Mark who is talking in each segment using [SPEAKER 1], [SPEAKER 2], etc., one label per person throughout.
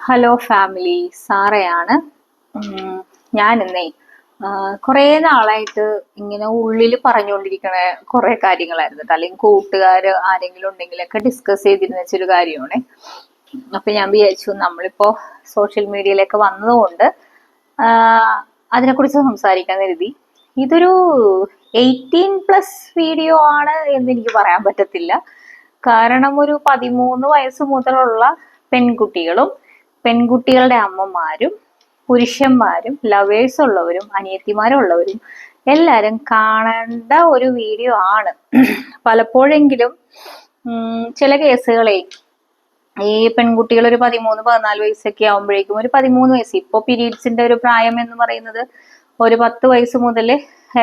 [SPEAKER 1] Hello family, സാറയാണ്. ഞാൻ ഇന്നേ കുറേ നാളായിട്ട് ഇങ്ങനെ ഉള്ളിൽ പറഞ്ഞുകൊണ്ടിരിക്കണ കുറെ കാര്യങ്ങളായിരുന്നു, അല്ലെങ്കിൽ കൂട്ടുകാർ ആരെങ്കിലും ഉണ്ടെങ്കിലൊക്കെ ഡിസ്കസ് ചെയ്തിരുന്ന വെച്ചൊരു കാര്യമാണ്. അപ്പൊ ഞാൻ വിചാരിച്ചു നമ്മളിപ്പോ സോഷ്യൽ മീഡിയയിലൊക്കെ വന്നതുകൊണ്ട് അതിനെക്കുറിച്ച് സംസാരിക്കാൻ കരുതി. ഇതൊരു 18+ വീഡിയോ ആണ് എന്ന് എനിക്ക് പറയാൻ പറ്റത്തില്ല. കാരണം ഒരു 13 വയസ്സ് മുതലുള്ള പെൺകുട്ടികളും പെൺകുട്ടികളുടെ അമ്മമാരും പുരുഷന്മാരും ലവേഴ്സ് ഉള്ളവരും അനിയത്തിമാരുള്ളവരും എല്ലാരും കാണേണ്ട ഒരു വീഡിയോ ആണ്. പലപ്പോഴെങ്കിലും ചില കേസുകളെ ഈ പെൺകുട്ടികൾ ഒരു 13-14 വയസ്സൊക്കെ ആവുമ്പോഴേക്കും, ഒരു 13 വയസ്സ്, ഇപ്പൊ പീരീഡ്സിന്റെ ഒരു പ്രായം എന്ന് പറയുന്നത് ഒരു 10 വയസ്സ് മുതൽ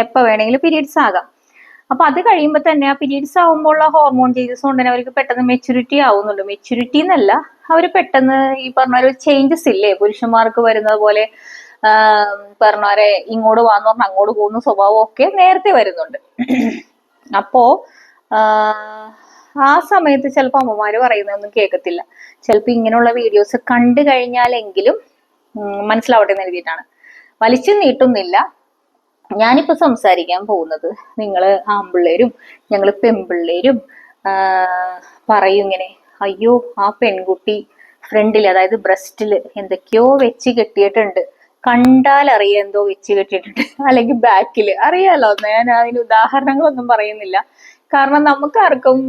[SPEAKER 1] എപ്പോ വേണമെങ്കിലും പീരീഡ്സ് ആകാം. അപ്പൊ അത് കഴിയുമ്പോൾ തന്നെ ആ പീരീഡ്സ് ആവുമ്പോൾ ഹോർമോൺ ചേഞ്ചസ് കൊണ്ട് തന്നെ അവർക്ക് പെട്ടെന്ന് മെച്യൂരിറ്റി ആവുന്നുണ്ട്. മെച്യൂരിറ്റി എന്നല്ല, അവർ പെട്ടെന്ന് ഈ പറഞ്ഞ ഒരു ചേഞ്ചസ് ഇല്ലേ പുരുഷന്മാർക്ക് വരുന്നത് പോലെ, പറഞ്ഞവരെ ഇങ്ങോട്ട് വാന്ന് പറഞ്ഞാൽ അങ്ങോട്ട് പോകുന്ന സ്വഭാവം ഒക്കെ നേരത്തെ വരുന്നുണ്ട്. അപ്പോ ആ സമയത്ത് ചിലപ്പോൾ അമ്മമാര് പറയുന്നതൊന്നും കേൾക്കത്തില്ല. ചിലപ്പോൾ ഇങ്ങനെയുള്ള വീഡിയോസ് കണ്ടു കഴിഞ്ഞാലെങ്കിലും മനസ്സിലാവട്ടെ എന്ന് എഴുതിയിട്ടാണ്. വലിച്ചു നീട്ടുന്നില്ല. ഞാനിപ്പോ സംസാരിക്കാൻ പോകുന്നത്, നിങ്ങള് ആൺപിള്ളേരും ഞങ്ങള് പെൺപിള്ളേരും പറയും ഇങ്ങനെ, അയ്യോ ആ പെൺകുട്ടി ഫ്രണ്ടിൽ, അതായത് ബ്രസ്റ്റില് എന്തൊക്കെയോ വെച്ച് കെട്ടിയിട്ടുണ്ട്, കണ്ടാൽ അറിയാം എന്തോ വെച്ച് കെട്ടിയിട്ടുണ്ട്, അല്ലെങ്കിൽ ബാക്കില് അറിയാലോ. ഞാൻ അതിന് ഉദാഹരണങ്ങളൊന്നും പറയുന്നില്ല, കാരണം നമുക്കാർക്കും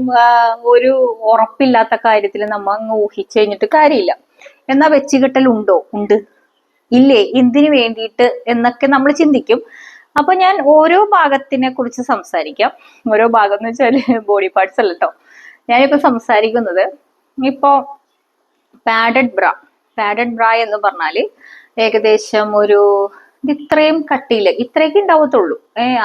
[SPEAKER 1] ഒരു ഉറപ്പില്ലാത്ത കാര്യത്തിൽ നമ്മ അങ്ങ് ഊഹിച്ചു കഴിഞ്ഞിട്ട് കാര്യമില്ല. എന്നാ വെച്ചുകെട്ടൽ ഉണ്ടോ? ഉണ്ട്. ഇല്ലേ? എന്തിനു വേണ്ടിയിട്ട് എന്നൊക്കെ നമ്മൾ ചിന്തിക്കും. അപ്പൊ ഞാൻ ഓരോ ഭാഗത്തിനെ കുറിച്ച് സംസാരിക്കാം. ഓരോ ഭാഗം എന്ന് വെച്ചാൽ ബോഡി പാർട്സ് അല്ല കേട്ടോ. ഞാനിപ്പോ സംസാരിക്കുന്നത് ഇപ്പോ പാഡഡ് ബ്ര എന്ന് പറഞ്ഞാല് ഏകദേശം ഒരു ഇത്രയും കട്ടിയില്, ഇത്രയൊക്കെ ഉണ്ടാവത്തുള്ളൂ.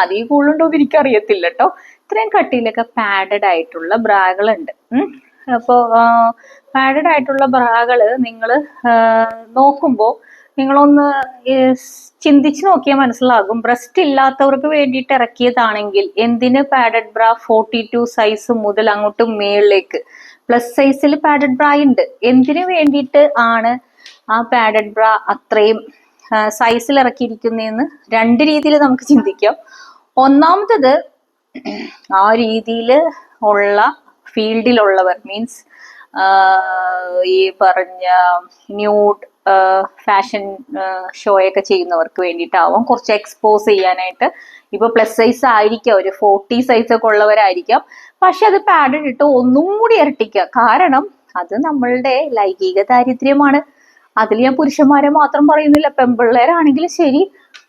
[SPEAKER 1] അതിൽ കൂടുതലുണ്ടോ എന്ന് എനിക്കറിയത്തില്ല കേട്ടോ. ഇത്രയും കട്ടിയിലൊക്കെ പാഡഡ് ആയിട്ടുള്ള ബ്രാകളുണ്ട്. അപ്പോ പാഡഡ് ആയിട്ടുള്ള ബ്രാകള് നിങ്ങൾ നോക്കുമ്പോ നിങ്ങളൊന്ന് ചിന്തിച്ചു നോക്കിയാൽ മനസ്സിലാകും. ബ്രസ്റ്റ് ഇല്ലാത്തവർക്ക് വേണ്ടിയിട്ട് ഇറക്കിയതാണെങ്കിൽ എന്തിന് പാഡഡ് ബ്ര 42 സൈസ് മുതൽ അങ്ങോട്ട് മേളിലേക്ക് പ്ലസ് സൈസിൽ പാഡഡ് ബ്ര ഉണ്ട്. എന്തിനു വേണ്ടിയിട്ട് ആണ് ആ പാഡഡ് ബ്ര അത്രയും സൈസിൽ ഇറക്കിയിരിക്കുന്നതെന്ന് രണ്ട് രീതിയിൽ നമുക്ക് ചിന്തിക്കാം. ഒന്നാമത്തത്, ആ രീതിയിൽ ഉള്ള ഫീൽഡിലുള്ളവർ, മീൻസ് ഈ പറഞ്ഞ ന്യൂഡ് ഫാഷൻ ഷോയൊക്കെ ചെയ്യുന്നവർക്ക് വേണ്ടിയിട്ടാവും, കുറച്ച് എക്സ്പോസ് ചെയ്യാനായിട്ട്. ഇപ്പൊ പ്ലസ് സൈസ് ആയിരിക്കാം, ഒരു 40 സൈസ് ഒക്കെ ഉള്ളവരായിരിക്കാം, പക്ഷെ അത് പാഡഡ് ഇട്ട് ഒന്നും കൂടി ഇരട്ടിക്കുക. കാരണം അത് നമ്മളുടെ ലൈംഗിക ദാരിദ്ര്യമാണ്. അതിൽ ഞാൻ പുരുഷന്മാരെ മാത്രം പറയുന്നില്ല, പെൺപിള്ളേരാണെങ്കിലും ശരി,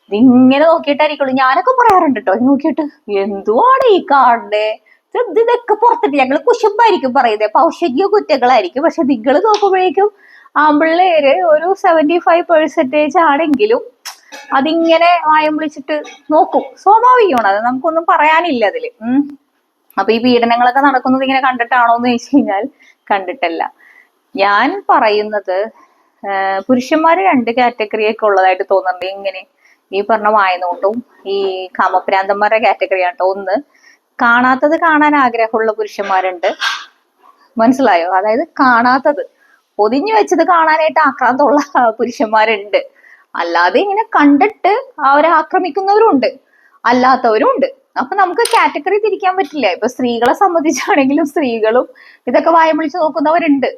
[SPEAKER 1] ഇതിങ്ങനെ നോക്കിയിട്ടായിരിക്കുള്ളൂ. ഞാനൊക്കെ പറയാറുണ്ട് കേട്ടോ, നോക്കിയിട്ട് എന്തുവാണ് ഈ കാണണ്ടേ, ഇതൊക്കെ പുറത്തിട്ട് ഞങ്ങൾ കുശുമ്പായിരിക്കും പറയുന്നത്, പൗഷന്യ കുറ്റങ്ങളായിരിക്കും. പക്ഷെ നിങ്ങൾ നോക്കുമ്പോഴേക്കും ആമ്പിള്ളേര് ഒരു 75% ആണെങ്കിലും അതിങ്ങനെ വായം വിളിച്ചിട്ട് നോക്കും. സ്വാഭാവികമാണ്, അത് നമുക്കൊന്നും പറയാനില്ല അതില്. അപ്പൊ ഈ പീഡനങ്ങളൊക്കെ നടക്കുന്നത് ഇങ്ങനെ കണ്ടിട്ടാണോ എന്ന് ചോദിച്ചു കഴിഞ്ഞാൽ കണ്ടിട്ടല്ല. ഞാൻ പറയുന്നത് പുരുഷന്മാര് 2 കാറ്റഗറിയൊക്കെ ഉള്ളതായിട്ട് തോന്നുന്നുണ്ട്. ഇങ്ങനെ ഈ പറഞ്ഞ വായനോട്ടവും ഈ കാമപ്രാന്തന്മാരുടെ കാറ്റഗറി ആട്ടോ. ഒന്ന്, കാണാത്തത് കാണാൻ ആഗ്രഹമുള്ള പുരുഷന്മാരുണ്ട്. മനസ്സിലായോ? അതായത് കാണാത്തത്, പൊതിഞ്ഞു വെച്ചത് കാണാനായിട്ട് ആക്രാന്തമുള്ള പുരുഷന്മാരുണ്ട്. അല്ലാതെ ഇങ്ങനെ കണ്ടിട്ട് അവരെ ആക്രമിക്കുന്നവരും ഉണ്ട്, അല്ലാത്തവരും ഉണ്ട്. അപ്പൊ നമുക്ക് കാറ്റഗറി തിരിക്കാൻ പറ്റില്ല. ഇപ്പൊ സ്ത്രീകളെ സംബന്ധിച്ചാണെങ്കിലും സ്ത്രീകളും ഇതൊക്കെ വായം വിളിച്ച് നോക്കുന്നവരുണ്ട്.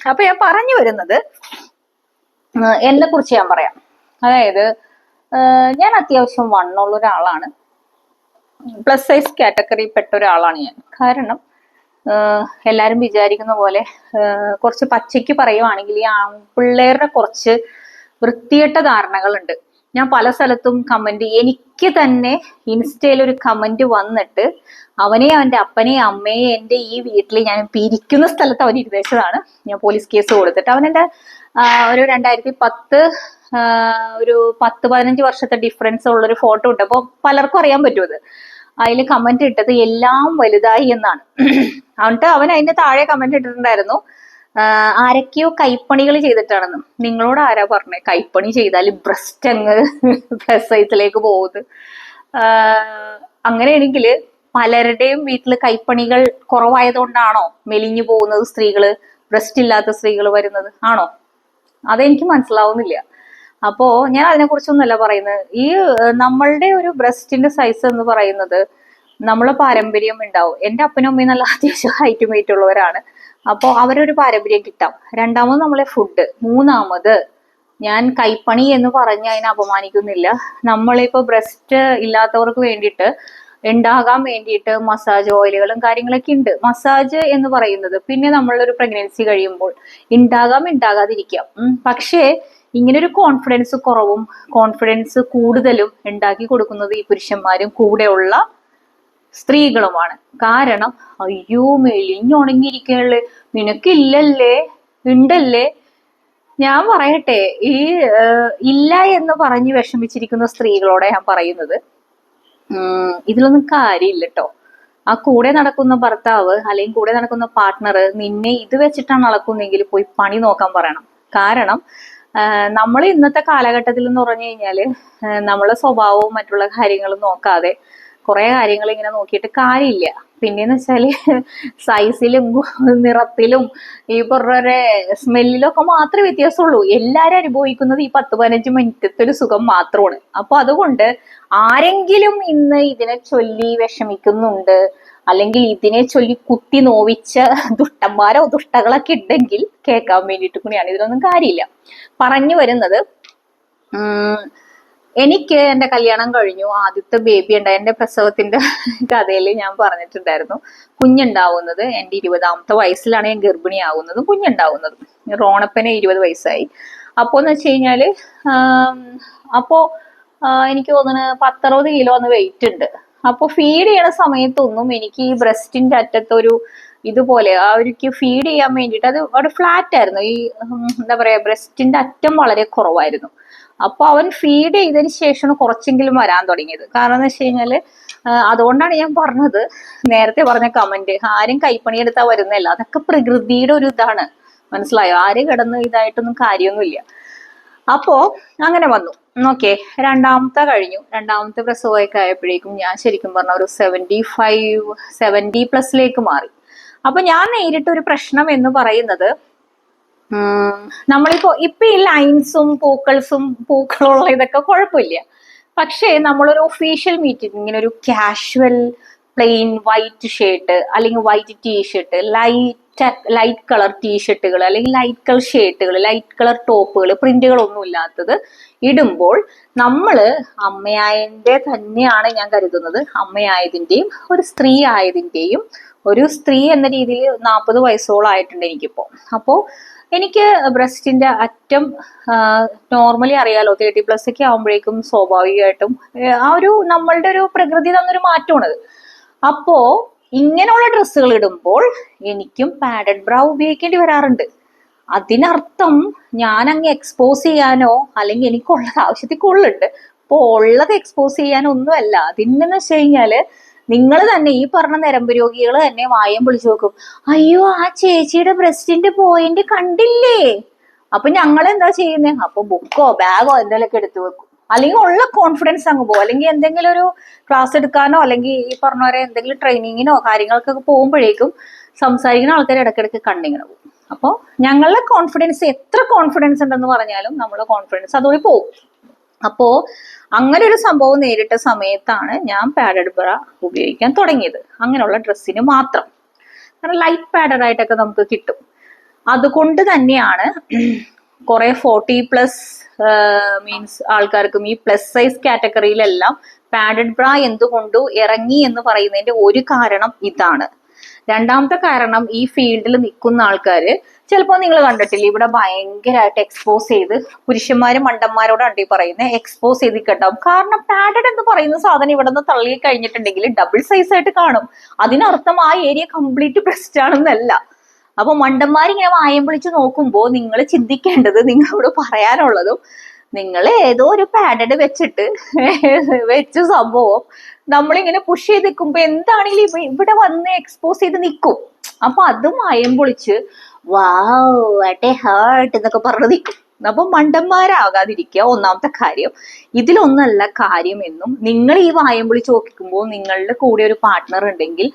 [SPEAKER 1] അപ്പൊ ഞാൻ പറഞ്ഞു വരുന്നത്, എന്നെ കുറിച്ച് ഞാൻ പറയാം. അതായത് ഞാൻ അത്യാവശ്യം വണ്ണമുള്ള ഒരാളാണ്, പ്ലസ് സൈസ് കാറ്റഗറി പെട്ട ഒരാളാണ് ഞാൻ. കാരണം എല്ലാരും വിചാരിക്കുന്ന പോലെ കുറച്ച് പച്ചയ്ക്ക് പറയുവാണെങ്കിൽ ഈ ആൺപിള്ളേരുടെ കുറച്ച് വൃത്തികെട്ട ധാരണകളുണ്ട്. ഞാൻ പല സ്ഥലത്തും കമന്റ്, എനിക്ക് തന്നെ ഇൻസ്റ്റയിൽ ഒരു കമന്റ് വന്നിട്ട്, അവനെ അവന്റെ അപ്പനെ അമ്മയെ എന്റെ ഈ വീട്ടിൽ ഞാൻ പിരിക്കുന്ന സ്ഥലത്ത് അവൻ ഇരുന്നതാണ്. ഞാൻ പോലീസ് കേസ് കൊടുത്തിട്ട് അവനെന്റെ ഒരു 2010 ഒരു 10-15 വർഷത്തെ ഡിഫറൻസ് ഉള്ളൊരു ഫോട്ടോ ഇട്ടപ്പോ പലർക്കും അറിയാൻ പറ്റുമത്. അതിൽ കമന്റ് ഇട്ടത് എല്ലാം വലുതായി എന്നാണ്. എന്നിട്ട് അവൻ അതിന്റെ താഴെ കമന്റ് ഇട്ടിട്ടുണ്ടായിരുന്നു, ആരൊക്കെയോ കൈപ്പണികൾ ചെയ്തിട്ടാണെന്ന്. നിങ്ങളോട് ആരാ പറഞ്ഞേ കൈപ്പണി ചെയ്താൽ ബ്രസ്റ്റ് അങ്ങ് പ്ലസ് സൈസിലേക്ക് പോകുന്നത്? അങ്ങനെയാണെങ്കിൽ പലരുടെയും വീട്ടിൽ കൈപ്പണികൾ കുറവായതുകൊണ്ടാണോ മെലിഞ്ഞു പോകുന്നത് സ്ത്രീകള്, ബ്രസ്റ്റ് ഇല്ലാത്ത സ്ത്രീകൾ വരുന്നത്? ആണോ? അതെനിക്ക് മനസ്സിലാവുന്നില്ല. അപ്പോ ഞാൻ അതിനെ കുറിച്ചൊന്നുമല്ല പറയുന്നത്. ഈ നമ്മളുടെ ഒരു ബ്രസ്റ്റിന്റെ സൈസ് എന്ന് പറയുന്നത് നമ്മളെ പാരമ്പര്യം ഉണ്ടാവും. എൻ്റെ അപ്പനും അമ്മയും നല്ല അത്യാവശ്യം ഹൈറ്റും വെയിറ്റ് ഉള്ളവരാണ്. അപ്പോൾ അവരൊരു പാരമ്പര്യം കിട്ടാം. രണ്ടാമത് നമ്മളെ ഫുഡ്. മൂന്നാമത് ഞാൻ കൈപ്പണി എന്ന് പറഞ്ഞ് അതിനെ അപമാനിക്കുന്നില്ല. നമ്മളിപ്പോ ബ്രസ്റ്റ് ഇല്ലാത്തവർക്ക് വേണ്ടിയിട്ട് ഉണ്ടാകാൻ വേണ്ടിയിട്ട് മസാജ് ഓയിലുകളും കാര്യങ്ങളൊക്കെ ഉണ്ട്. മസാജ് എന്ന് പറയുന്നത് പിന്നെ നമ്മളൊരു പ്രഗ്നൻസി കഴിയുമ്പോൾ ഉണ്ടാകാം, ഉണ്ടാകാതിരിക്കാം. പക്ഷേ ഇങ്ങനൊരു കോൺഫിഡൻസ് കുറവും കോൺഫിഡൻസ് കൂടുതലും ഉണ്ടാക്കി കൊടുക്കുന്നത് ഈ പുരുഷന്മാരും കൂടെയുള്ള സ്ത്രീകളുമാണ്. കാരണം അയ്യോ മെലിഞ്ഞുണങ്ങിയിരിക്കണല്ലേ, നിനക്കില്ലല്ലേ, ഉണ്ടല്ലേ. ഞാൻ പറയട്ടെ, ഈ ഇല്ല എന്ന് പറഞ്ഞ് വിഷമിച്ചിരിക്കുന്ന സ്ത്രീകളോടെ ഞാൻ പറയുന്നത്, ഇതിലൊന്നും കാര്യമില്ല കേട്ടോ. ആ കൂടെ നടക്കുന്ന ഭർത്താവ് അല്ലെങ്കിൽ കൂടെ നടക്കുന്ന പാർട്ട്ണർ നിന്നെ ഇത് വെച്ചിട്ടാണ് അളക്കുന്നെങ്കിൽ പോയി പണി നോക്കാൻ പറയണം. കാരണം നമ്മൾ ഇന്നത്തെ കാലഘട്ടത്തിൽ എന്ന് പറഞ്ഞു കഴിഞ്ഞാല് നമ്മളെ സ്വഭാവവും മറ്റുള്ള കാര്യങ്ങളും നോക്കാതെ കുറെ കാര്യങ്ങൾ ഇങ്ങനെ നോക്കിയിട്ട് കാര്യമില്ല. പിന്നെന്ന് വെച്ചാല് സൈസിലും നിറത്തിലും ഈ പറഞ്ഞ സ്മെല്ലിലും ഒക്കെ മാത്രമേ വ്യത്യാസമുള്ളൂ. എല്ലാരും അനുഭവിക്കുന്നത് ഈ 10-15 മിനിറ്റത്തെ ഒരു സുഖം മാത്രമാണ്. അപ്പൊ അതുകൊണ്ട് ആരെങ്കിലും ഇന്ന് ഇതിനെ ചൊല്ലി വിഷമിക്കുന്നുണ്ട്, അല്ലെങ്കിൽ ഇതിനെ ചൊല്ലി കുത്തി നോവിച്ച ദുഷ്ടന്മാരോ ദുഷ്ടകളൊക്കെ ഉണ്ടെങ്കിൽ കേൾക്കാൻ വേണ്ടിയിട്ട് കൂടിയാണ്. ഇതിലൊന്നും കാര്യമില്ല. പറഞ്ഞു വരുന്നത്, എനിക്ക് എന്റെ കല്യാണം കഴിഞ്ഞു, ആദ്യത്തെ ബേബി ഉണ്ടായി. എന്റെ പ്രസവത്തിന്റെ കഥയിൽ ഞാൻ പറഞ്ഞിട്ടുണ്ടായിരുന്നു, കുഞ്ഞുണ്ടാവുന്നത് എന്റെ 20ാമത്തെ വയസ്സിലാണ് ഞാൻ ഗർഭിണിയാവുന്നതും കുഞ്ഞുണ്ടാവുന്നതും. റോണപ്പന് 20 വയസ്സായി. അപ്പോന്ന് വെച്ച് കഴിഞ്ഞാല് അപ്പോ എനിക്ക് തോന്നുന്നു 10-60 കിലോ വെയിറ്റ് ഉണ്ട്. അപ്പൊ ഫീഡ് ചെയ്യണ സമയത്തൊന്നും എനിക്ക് ഈ ബ്രസ്റ്റിന്റെ അറ്റത്തൊരു ഇതുപോലെ അവർക്ക് ഫീഡ് ചെയ്യാൻ വേണ്ടിയിട്ട് അത് അവിടെ ഫ്ലാറ്റ് ആയിരുന്നു. ഈ എന്താ പറയാ, ബ്രസ്റ്റിന്റെ അറ്റം വളരെ കുറവായിരുന്നു. അപ്പൊ അവൻ ഫീഡ് ചെയ്തതിന് ശേഷമാണ് കുറച്ചെങ്കിലും വരാൻ തുടങ്ങിയത്. കാരണം എന്ന് വെച്ച് കഴിഞ്ഞാല് അതുകൊണ്ടാണ് ഞാൻ പറഞ്ഞത്, നേരത്തെ പറഞ്ഞ കമന്റ്, ആരും കൈപ്പണിയെടുത്താ വരുന്നതല്ല, അതൊക്കെ പ്രകൃതിയുടെ ഒരു ഇതാണ്. മനസ്സിലായോ? ആരും കിടന്ന് ഇതായിട്ടൊന്നും കാര്യമൊന്നുമില്ല. അപ്പോ അങ്ങനെ വന്നു. ഓക്കെ, രണ്ടാമത്തെ കഴിഞ്ഞു. രണ്ടാമത്തെ പ്രസവമൊക്കെ ആയപ്പോഴേക്കും ഞാൻ ശരിക്കും പറഞ്ഞ ഒരു 70+ മാറി. അപ്പൊ ഞാൻ നേരിട്ട ഒരു പ്രശ്നം എന്ന് പറയുന്നത്, നമ്മളിപ്പോ ഈ ലൈൻസും പൂക്കളുള്ള ഇതൊക്കെ കുഴപ്പമില്ല. പക്ഷേ നമ്മളൊരു ഒഫീഷ്യൽ മീറ്റിംഗ്, ഇങ്ങനെ ഒരു കാഷ്വൽ പ്ലെയിൻ വൈറ്റ് ഷർട്ട് അല്ലെങ്കിൽ വൈറ്റ് ടീഷർട്ട്, ലൈറ്റ് കളർ ടീഷർട്ടുകൾ അല്ലെങ്കിൽ ലൈറ്റ് കളർ ഷർട്ടുകൾ, ലൈറ്റ് കളർ ടോപ്പുകൾ, പ്രിന്റുകളൊന്നും ഇല്ലാത്തത് ഇടുമ്പോൾ നമ്മള് അമ്മയായതിന്റെ തന്നെയാണ് ഞാൻ കരുതുന്നത്. അമ്മയായതിന്റെയും ഒരു സ്ത്രീ ആയതിന്റെയും, ഒരു സ്ത്രീ എന്ന രീതിയിൽ 40 വയസ്സോളം ആയിട്ടുണ്ട് എനിക്കിപ്പോ. അപ്പോ എനിക്ക് ബ്രസ്റ്റിന്റെ അറ്റം നോർമലി അറിയാലോ, 30+ ഒക്കെ ആകുമ്പോഴേക്കും സ്വാഭാവികമായിട്ടും ആ ഒരു നമ്മളുടെ ഒരു പ്രകൃതി തന്നൊരു മാറ്റമാണത്. അപ്പോ ഇങ്ങനെയുള്ള ഡ്രസ്സുകൾ ഇടുമ്പോൾ എനിക്കും പാഡഡ് ബ്രാ ഉപയോഗിക്കേണ്ടി വരാറുണ്ട്. അതിനർത്ഥം ഞാൻ അങ്ങ് എക്സ്പോസ് ചെയ്യാനോ അല്ലെങ്കിൽ എനിക്കുള്ളത് ആവശ്യത്തിൽ കൂടുതലുണ്ട്, അപ്പൊ ഉള്ളത് എക്സ്പോസ് ചെയ്യാനോ ഒന്നുമല്ല. അതിനെന്ന് വെച്ച് കഴിഞ്ഞാല് നിങ്ങൾ തന്നെ ഈ പറഞ്ഞ നരമ്പ് രോഗികൾ തന്നെ വായം പൊളിച്ചു നോക്കും, അയ്യോ ആ ചേച്ചിയുടെ ബ്രസ്റ്റിന്റെ പോയിന്റ് കണ്ടില്ലേ. അപ്പൊ ഞങ്ങൾ എന്താ ചെയ്യുന്നത്, അപ്പൊ ബുക്കോ ബാഗോ എന്തെങ്കിലുമൊക്കെ എടുത്തു വെക്കും, അല്ലെങ്കിൽ ഉള്ള കോൺഫിഡൻസ് അങ്ങ് പോകും. അല്ലെങ്കിൽ എന്തെങ്കിലും ഒരു ക്ലാസ് എടുക്കാനോ അല്ലെങ്കിൽ ഈ പറഞ്ഞ പോലെ എന്തെങ്കിലും ട്രെയിനിങ്ങിനോ കാര്യങ്ങൾക്കൊക്കെ പോകുമ്പോഴേക്കും സംസാരിക്കുന്ന ആൾക്കാർ ഇടയ്ക്കിടയ്ക്ക് കണ്ണിങ്ങനെ പോകും. അപ്പോൾ ഞങ്ങളുടെ കോൺഫിഡൻസ് എത്ര കോൺഫിഡൻസ് ഉണ്ടെന്ന് പറഞ്ഞാലും നമ്മളെ കോൺഫിഡൻസ് അതോടെ പോകും. അപ്പോ അങ്ങനെ ഒരു സംഭവം നേരിട്ട സമയത്താണ് ഞാൻ പാഡഡ് ബ്ര ഉപയോഗിക്കാൻ തുടങ്ങിയത്. അങ്ങനെയുള്ള ഡ്രസ്സിന് മാത്രം. കാരണം ലൈറ്റ് പാഡഡ് ആയിട്ടൊക്കെ നമുക്ക് കിട്ടും. അതുകൊണ്ട് തന്നെയാണ് കുറെ 40+ മീൻസ് ആൾക്കാർക്കും ഈ പ്ലസ് സൈസ് കാറ്റഗറിയിലെല്ലാം പാഡഡ് ബ്ര എന്തുകൊണ്ട് ഇറങ്ങി എന്ന് പറയുന്നതിന്റെ ഒരു കാരണം ഇതാണ്. രണ്ടാമത്തെ കാരണം, ഈ ഫീൽഡിൽ നിൽക്കുന്ന ആൾക്കാര് ചിലപ്പോൾ നിങ്ങൾ കണ്ടിട്ടില്ല, ഇവിടെ ഭയങ്കരമായിട്ട് എക്സ്പോസ് ചെയ്ത് പുരുഷന്മാരും മണ്ടന്മാരോടാണ് ഈ പറയുന്നത്, എക്സ്പോസ് ചെയ്ത് കേട്ടാവും. കാരണം പാഡഡ് എന്ന് പറയുന്ന സാധനം ഇവിടെ നിന്ന് തള്ളി കഴിഞ്ഞിട്ടുണ്ടെങ്കിൽ ഡബിൾ സൈസ് ആയിട്ട് കാണും. അതിനർത്ഥം ആ ഏരിയ കംപ്ലീറ്റ് ബ്രസ്റ്റ് ആണെന്നല്ല. അപ്പൊ മണ്ടന്മാരിങ്ങനെ വായം പിടിച്ച് നോക്കുമ്പോൾ നിങ്ങൾ ചിന്തിക്കേണ്ടത്, നിങ്ങളോട് പറയാനുള്ളതും, നിങ്ങൾ ഏതോ ഒരു പാഡഡ് വെച്ച സംഭവം നമ്മളിങ്ങനെ പുഷ് ചെയ്ത് നിൽക്കുമ്പോ എന്താണെങ്കിലും ഇവിടെ വന്ന് എക്സ്പോസ് ചെയ്ത് നിൽക്കും. അപ്പൊ അതും വായം പൊളിച്ച് വാവ് വാട്ട് എ ഹേർട്ട് എന്നൊക്കെ പറഞ്ഞ് നിൽക്കും. അപ്പൊ മണ്ടന്മാരാകാതിരിക്കുക ഒന്നാമത്തെ കാര്യം. ഇതിലൊന്നല്ല കാര്യം എന്നും, നിങ്ങൾ ഈ വായം പൊളിച്ച് നോക്കിക്കുമ്പോൾ നിങ്ങളുടെ കൂടെ ഒരു പാർട്ട്ണർ ഉണ്ടെങ്കിൽ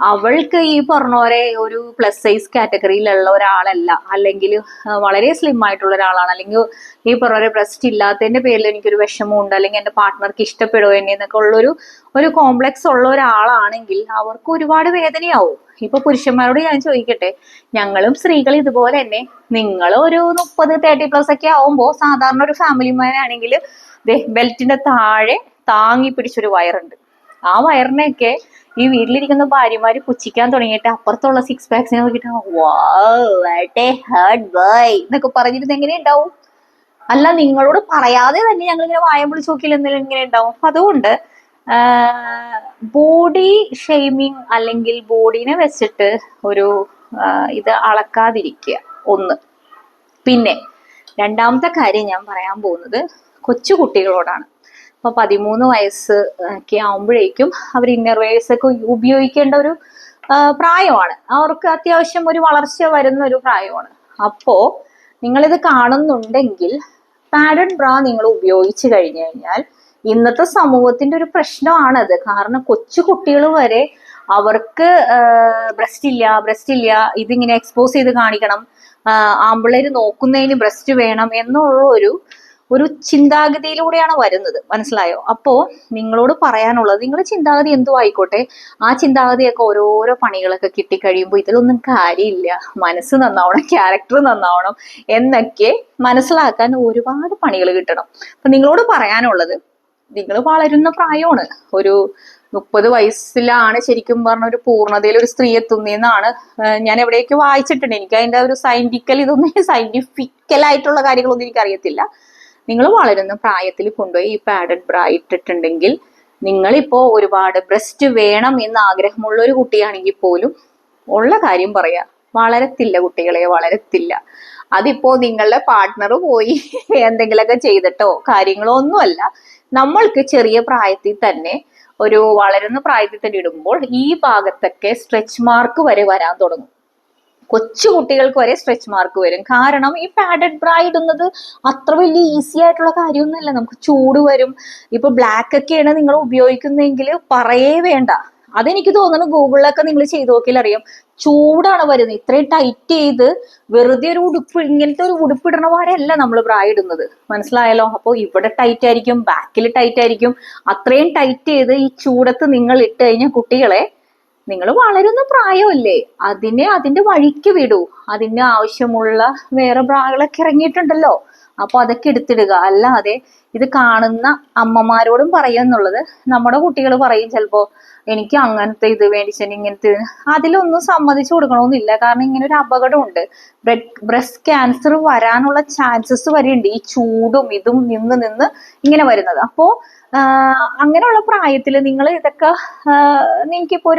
[SPEAKER 1] അവൾക്ക് ഈ പറഞ്ഞ പോലെ ഒരു പ്ലസ് സൈസ് കാറ്റഗറിയിലുള്ള ഒരാളല്ല, അല്ലെങ്കിൽ വളരെ സ്ലിം ആയിട്ടുള്ള ഒരാളാണ്, അല്ലെങ്കിൽ ഈ പറഞ്ഞ പോലെ ബ്രസ്റ്റ് ഇല്ലാത്തതിന്റെ പേരിൽ എനിക്കൊരു വിഷമമുണ്ട്, അല്ലെങ്കിൽ എന്റെ പാർട്ട്ണർക്ക് ഇഷ്ടപ്പെടുമോ എന്നെ എന്നൊക്കെ ഒരു കോംപ്ലക്സ് ഉള്ള ഒരാളാണെങ്കിൽ അവർക്ക് ഒരുപാട് വേദനയാവും. ഇപ്പൊ പുരുഷന്മാരോട് ഞാൻ ചോദിക്കട്ടെ, ഞങ്ങളും സ്ത്രീകൾ ഇതുപോലെ തന്നെ, നിങ്ങൾ ഒരു 30-30+ ഒക്കെ ആവുമ്പോൾ സാധാരണ ഒരു ഫാമിലി മാൻ ആണെങ്കിൽ ബെൽറ്റിന്റെ താഴെ താങ്ങി പിടിച്ചൊരു വയറുണ്ട്. ആ വയറിനെയൊക്കെ ഈ വീട്ടിലിരിക്കുന്ന ഭാര്യമാര് പുച്ഛിക്കാൻ തുടങ്ങിയിട്ട് അപ്പുറത്തുള്ള 6 പാക്സിനെ നോക്കിയിട്ട് എന്നൊക്കെ പറഞ്ഞിരുന്ന് എങ്ങനെ ഉണ്ടാവും? അല്ല, നിങ്ങളോട് പറയാതെ തന്നെ ഞങ്ങൾ ഇങ്ങനെ വായം വിളിച്ച് നോക്കിയില്ലെങ്കിലും ഇങ്ങനെ ഉണ്ടാവും. അപ്പൊ അതുകൊണ്ട് ബോഡി ഷെയ്മിങ് അല്ലെങ്കിൽ ബോഡീനെ വെച്ചിട്ട് ഒരു ഇത് അളക്കാതിരിക്കുക ഒന്ന്. പിന്നെ രണ്ടാമത്തെ കാര്യം ഞാൻ പറയാൻ പോകുന്നത് കൊച്ചു കുട്ടികളോടാണ്. ഇപ്പൊ 13 വയസ്സ് ഒക്കെ ആവുമ്പോഴേക്കും അവർ ഇന്നർവെയർസ് ഒക്കെ ഉപയോഗിക്കേണ്ട ഒരു പ്രായമാണ്. അവർക്ക് അത്യാവശ്യം ഒരു വളർച്ച വരുന്ന ഒരു പ്രായമാണ്. അപ്പോ നിങ്ങളിത് കാണുന്നുണ്ടെങ്കിൽ പാഡഡ് ബ്രാ നിങ്ങൾ ഉപയോഗിച്ചു കഴിഞ്ഞു കഴിഞ്ഞാൽ ഇന്നത്തെ സമൂഹത്തിന്റെ ഒരു പ്രശ്നമാണത്. കാരണം കൊച്ചു കുട്ടികൾ വരെ അവർക്ക് ബ്രസ്റ്റ് ഇല്ല, ഇതിങ്ങനെ എക്സ്പോസ് ചെയ്ത് കാണിക്കണം, ആമ്പിള്ളേര് നോക്കുന്നതിന് ബ്രസ്റ്റ് വേണം എന്നുള്ള ഒരു ചിന്താഗതിയിലൂടെയാണ് വരുന്നത്. മനസ്സിലായോ? അപ്പോ നിങ്ങളോട് പറയാനുള്ളത്, നിങ്ങളുടെ ചിന്താഗതി എന്തോ ആയിക്കോട്ടെ, ആ ചിന്താഗതിയൊക്കെ ഓരോരോ പണികളൊക്കെ കിട്ടിക്കഴിയുമ്പോൾ ഇതിലൊന്നും കാര്യമില്ല, മനസ്സ് നന്നാവണം, ക്യാരക്ടർ നന്നാവണം എന്നൊക്കെ മനസ്സിലാക്കാൻ ഒരുപാട് പണികൾ കിട്ടണം. അപ്പൊ നിങ്ങളോട് പറയാനുള്ളത്, നിങ്ങൾ വളരുന്ന പ്രായമാണ്. ഒരു 30 വയസ്സിലാണ് ശരിക്കും പറഞ്ഞ ഒരു പൂർണ്ണതയിൽ ഒരു സ്ത്രീ എത്തുന്നതെന്നാണ് ഞാൻ എവിടെയൊക്കെ വായിച്ചിട്ടുണ്ട്. എനിക്ക് അതിന്റെ ഒരു സയന്റിഫിക്കലായിട്ടുള്ള കാര്യങ്ങളൊന്നും എനിക്ക് അറിയത്തില്ല. നിങ്ങൾ വളരുന്ന പ്രായത്തിൽ കൊണ്ടുപോയി ഈ പാഡഡ് ബ്രാ ഇട്ടിട്ടുണ്ടെങ്കിൽ, നിങ്ങളിപ്പോ ഒരുപാട് ബ്രസ്റ്റ് വേണം എന്ന് ആഗ്രഹമുള്ള ഒരു കുട്ടിയാണെങ്കിൽ പോലും ഉള്ള കാര്യം പറയാ, വളരത്തില്ല കുട്ടികളെ, വളരത്തില്ല. അതിപ്പോ നിങ്ങളുടെ പാർട്ട്ണർ പോയി എന്തെങ്കിലുമൊക്കെ ചെയ്തിട്ടോ കാര്യങ്ങളോ ഒന്നുമല്ല. നമ്മൾക്ക് ചെറിയ പ്രായത്തിൽ തന്നെ, ഒരു വളരുന്ന പ്രായത്തിൽ തന്നെ ഇടുമ്പോൾ ഈ ഭാഗത്തൊക്കെ സ്ട്രെച്ച് മാർക്ക് വരെ വരാൻ തുടങ്ങും. കൊച്ചു കുട്ടികൾക്ക് വരെ സ്ട്രെച്ച് മാർക്ക് വരും. കാരണം ഈ പാഡഡ് ബ്രാ ഇടുന്നത് അത്ര വലിയ ഈസി ആയിട്ടുള്ള കാര്യമൊന്നുമല്ല. നമുക്ക് ചൂട് വരും. ഇപ്പൊ ബ്ലാക്ക് ഒക്കെയാണ് നിങ്ങൾ ഉപയോഗിക്കുന്നതെങ്കിൽ പറയേ വേണ്ട. അതെനിക്ക് തോന്നുന്നു ഗൂഗിളിലൊക്കെ നിങ്ങൾ ചെയ്ത് നോക്കിയാൽ അറിയാം, ചൂടാണ് വരുന്നത്. ഇത്രയും ടൈറ്റ് ചെയ്ത് വെറുതെ ഒരു ഉടുപ്പ്, ഇങ്ങനത്തെ ഒരു ഉടുപ്പിടണ പോലെയല്ല നമ്മൾ ബ്രാ ഇടുന്നത്. മനസ്സിലായല്ലോ? അപ്പോൾ ഇവിടെ ടൈറ്റ് ആയിരിക്കും, ബാക്കിൽ ടൈറ്റ് ആയിരിക്കും. അത്രയും ടൈറ്റ് ചെയ്ത് ഈ ചൂടത്ത് നിങ്ങൾ ഇട്ട് കഴിഞ്ഞാൽ കുട്ടികളെ, നിങ്ങൾ വളരുന്ന പ്രായമല്ലേ, അതിന്റെ വഴിക്ക് വിടൂ. അതിന് ആവശ്യമുള്ള വേറെ ബ്രാകളൊക്കെ ഇറങ്ങിയിട്ടുണ്ടല്ലോ, അപ്പൊ അതൊക്കെ എടുത്തിടുക. അല്ലാതെ ഇത് കാണുന്ന അമ്മമാരോടും പറയാന്നുള്ളത്, നമ്മുടെ കുട്ടികൾ പറയും ചിലപ്പോ, എനിക്ക് അങ്ങനത്തെ ഇത് മേടിച്ചെങ്കിൽ ഇങ്ങനത്തെ, അതിലൊന്നും സമ്മതിച്ചു കൊടുക്കണമെന്നില്ല. കാരണം ഇങ്ങനെ ഒരു അപകടമുണ്ട്. ബ്രസ്റ്റ് ക്യാൻസർ വരാനുള്ള ചാൻസസ് വരെയുണ്ട് ഈ ചൂടും ഇതും നിന്ന് ഇങ്ങനെ വരുന്നത്. അപ്പോ അങ്ങനെയുള്ള പ്രായത്തിൽ നിങ്ങൾ ഇതൊക്കെ, എനിക്കിപ്പോ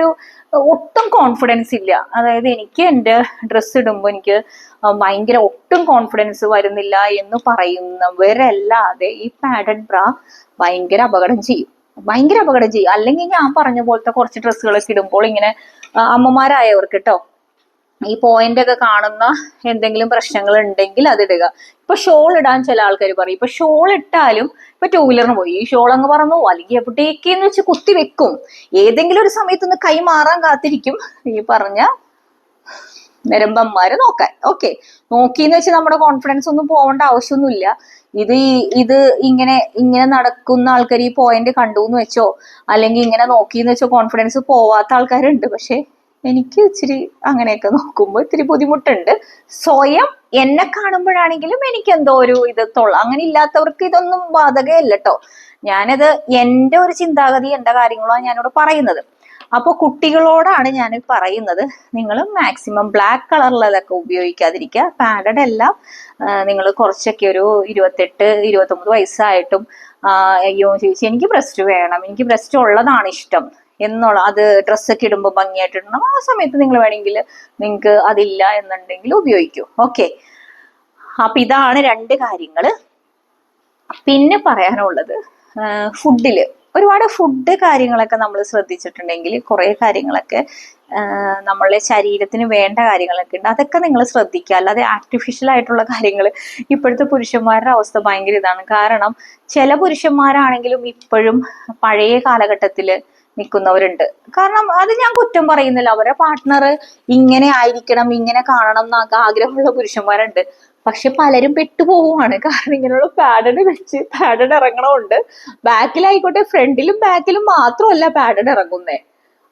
[SPEAKER 1] ഒട്ടും കോൺഫിഡൻസ് ഇല്ല, അതായത് എനിക്ക് എൻ്റെ ഡ്രസ്സ് ഇടുമ്പോൾ എനിക്ക് ഭയങ്കര ഒട്ടും കോൺഫിഡൻസ് വരുന്നില്ല എന്ന് പറയുന്നവരല്ലാതെ ഈ പാഡഡ് ബ്രാ ഭയങ്കര അപകടം ചെയ്യും. അല്ലെങ്കിൽ ഞാൻ പറഞ്ഞ പോലത്തെ കുറച്ച് ഡ്രസ്സുകളൊക്കെ ഇടുമ്പോൾ ഇങ്ങനെ അമ്മമാരായവർക്ക് കേട്ടോ, ഈ പോയിന്റ് ഒക്കെ കാണുന്ന എന്തെങ്കിലും പ്രശ്നങ്ങൾ ഉണ്ടെങ്കിൽ അതിടുക. ഇപ്പൊ ഷോൾ ഇടാൻ ചില ആൾക്കാർ പറയും, ഇപ്പൊ ഷോൾ ഇട്ടാലും ഇപ്പൊ 2 വീലറിന് പോയി ഈ ഷോൾ അങ്ങ് പറന്നു, അല്ലെങ്കിൽ എവിടേക്കെന്ന് വെച്ച് കുത്തി വെക്കും. ഏതെങ്കിലും ഒരു സമയത്തൊന്ന് കൈ മാറാൻ കാത്തിരിക്കും ഈ പറഞ്ഞ നിരമ്പന്മാര് നോക്കാൻ. ഓക്കെ, നോക്കിന്ന് വെച്ച് നമ്മുടെ കോൺഫിഡൻസ് ഒന്നും പോവേണ്ട ആവശ്യമൊന്നുമില്ല. ഇത് ഇങ്ങനെ നടക്കുന്ന ആൾക്കാർ ഈ പോയിന്റ് കണ്ടു എന്ന് വെച്ചോ, അല്ലെങ്കിൽ ഇങ്ങനെ നോക്കിന്ന് വെച്ചോ കോൺഫിഡൻസ് പോവാത്ത ആൾക്കാരുണ്ട്. പക്ഷെ എനിക്ക് ഇച്ചിരി അങ്ങനെയൊക്കെ നോക്കുമ്പോൾ ഇത്തിരി ബുദ്ധിമുട്ടുണ്ട്. സ്വയം എന്നെ കാണുമ്പോഴാണെങ്കിലും എനിക്ക് എന്തോ ഒരു അങ്ങനെ ഇല്ലാത്തവർക്ക് ഇതൊന്നും ബാധകമല്ല കേട്ടോ. ഞാനത് എൻ്റെ ഒരു ചിന്താഗതി, എൻ്റെ കാര്യങ്ങളാണ് ഞാനിവിടെ പറയുന്നത്. അപ്പോൾ കുട്ടികളോടാണ് ഞാൻ പറയുന്നത്, നിങ്ങൾ മാക്സിമം ബ്ലാക്ക് കളറിലതൊക്കെ ഉപയോഗിക്കാതിരിക്കുക. പാഡഡ് എല്ലാം നിങ്ങൾ കുറച്ചൊക്കെ ഒരു 28-29 വയസ്സായിട്ടും അയ്യോ ചേച്ചി എനിക്ക് ബ്രസ്റ്റ് വേണം, എനിക്ക് ബ്രസ്റ്റ് ഉള്ളതാണ് ഇഷ്ടം എന്നുള്ള, അത് ഡ്രസ്സൊക്കെ ഇടുമ്പോൾ ഭംഗിയായിട്ടിടണം, ആ സമയത്ത് നിങ്ങൾ വേണമെങ്കിൽ നിങ്ങൾക്ക് അതില്ല എന്നുണ്ടെങ്കിൽ ഉപയോഗിക്കൂ. ഓക്കെ, അപ്പൊ ഇതാണ് 2 കാര്യങ്ങള്. പിന്നെ പറയാനുള്ളത്, ഫുഡില് ഒരുപാട് ഫുഡ് കാര്യങ്ങളൊക്കെ നമ്മൾ ശ്രദ്ധിച്ചിട്ടുണ്ടെങ്കിൽ കുറെ കാര്യങ്ങളൊക്കെ നമ്മളുടെ ശരീരത്തിന് വേണ്ട കാര്യങ്ങളൊക്കെ ഉണ്ട്. അതൊക്കെ നിങ്ങൾ ശ്രദ്ധിക്കുക. അല്ലാതെ ആർട്ടിഫിഷ്യൽ ആയിട്ടുള്ള കാര്യങ്ങൾ, ഇപ്പോഴത്തെ പുരുഷന്മാരുടെ അവസ്ഥ ഭയങ്കര ഇതാണ്. കാരണം ചില പുരുഷന്മാരാണെങ്കിലും ഇപ്പോഴും പഴയ കാലഘട്ടത്തില് നിൽക്കുന്നവരുണ്ട്. കാരണം അത് ഞാൻ കുറ്റം പറയുന്നില്ല, അവരെ പാർട്ട്ണർ ഇങ്ങനെ ആയിരിക്കണം, ഇങ്ങനെ കാണണം എന്നൊക്കെ ആഗ്രഹമുള്ള പുരുഷന്മാരുണ്ട്. പക്ഷെ പലരും പെട്ടുപോവുകയാണ്. കാരണം ഇങ്ങനെയുള്ള പാഡഡ് വെച്ച് പാഡഡ് ഇറങ്ങണമുണ്ട്. ബാക്കിലായിക്കോട്ടെ, ഫ്രണ്ടിലും ബാക്കിലും മാത്രമല്ല പാഡഡ് ഇറങ്ങുന്നേ.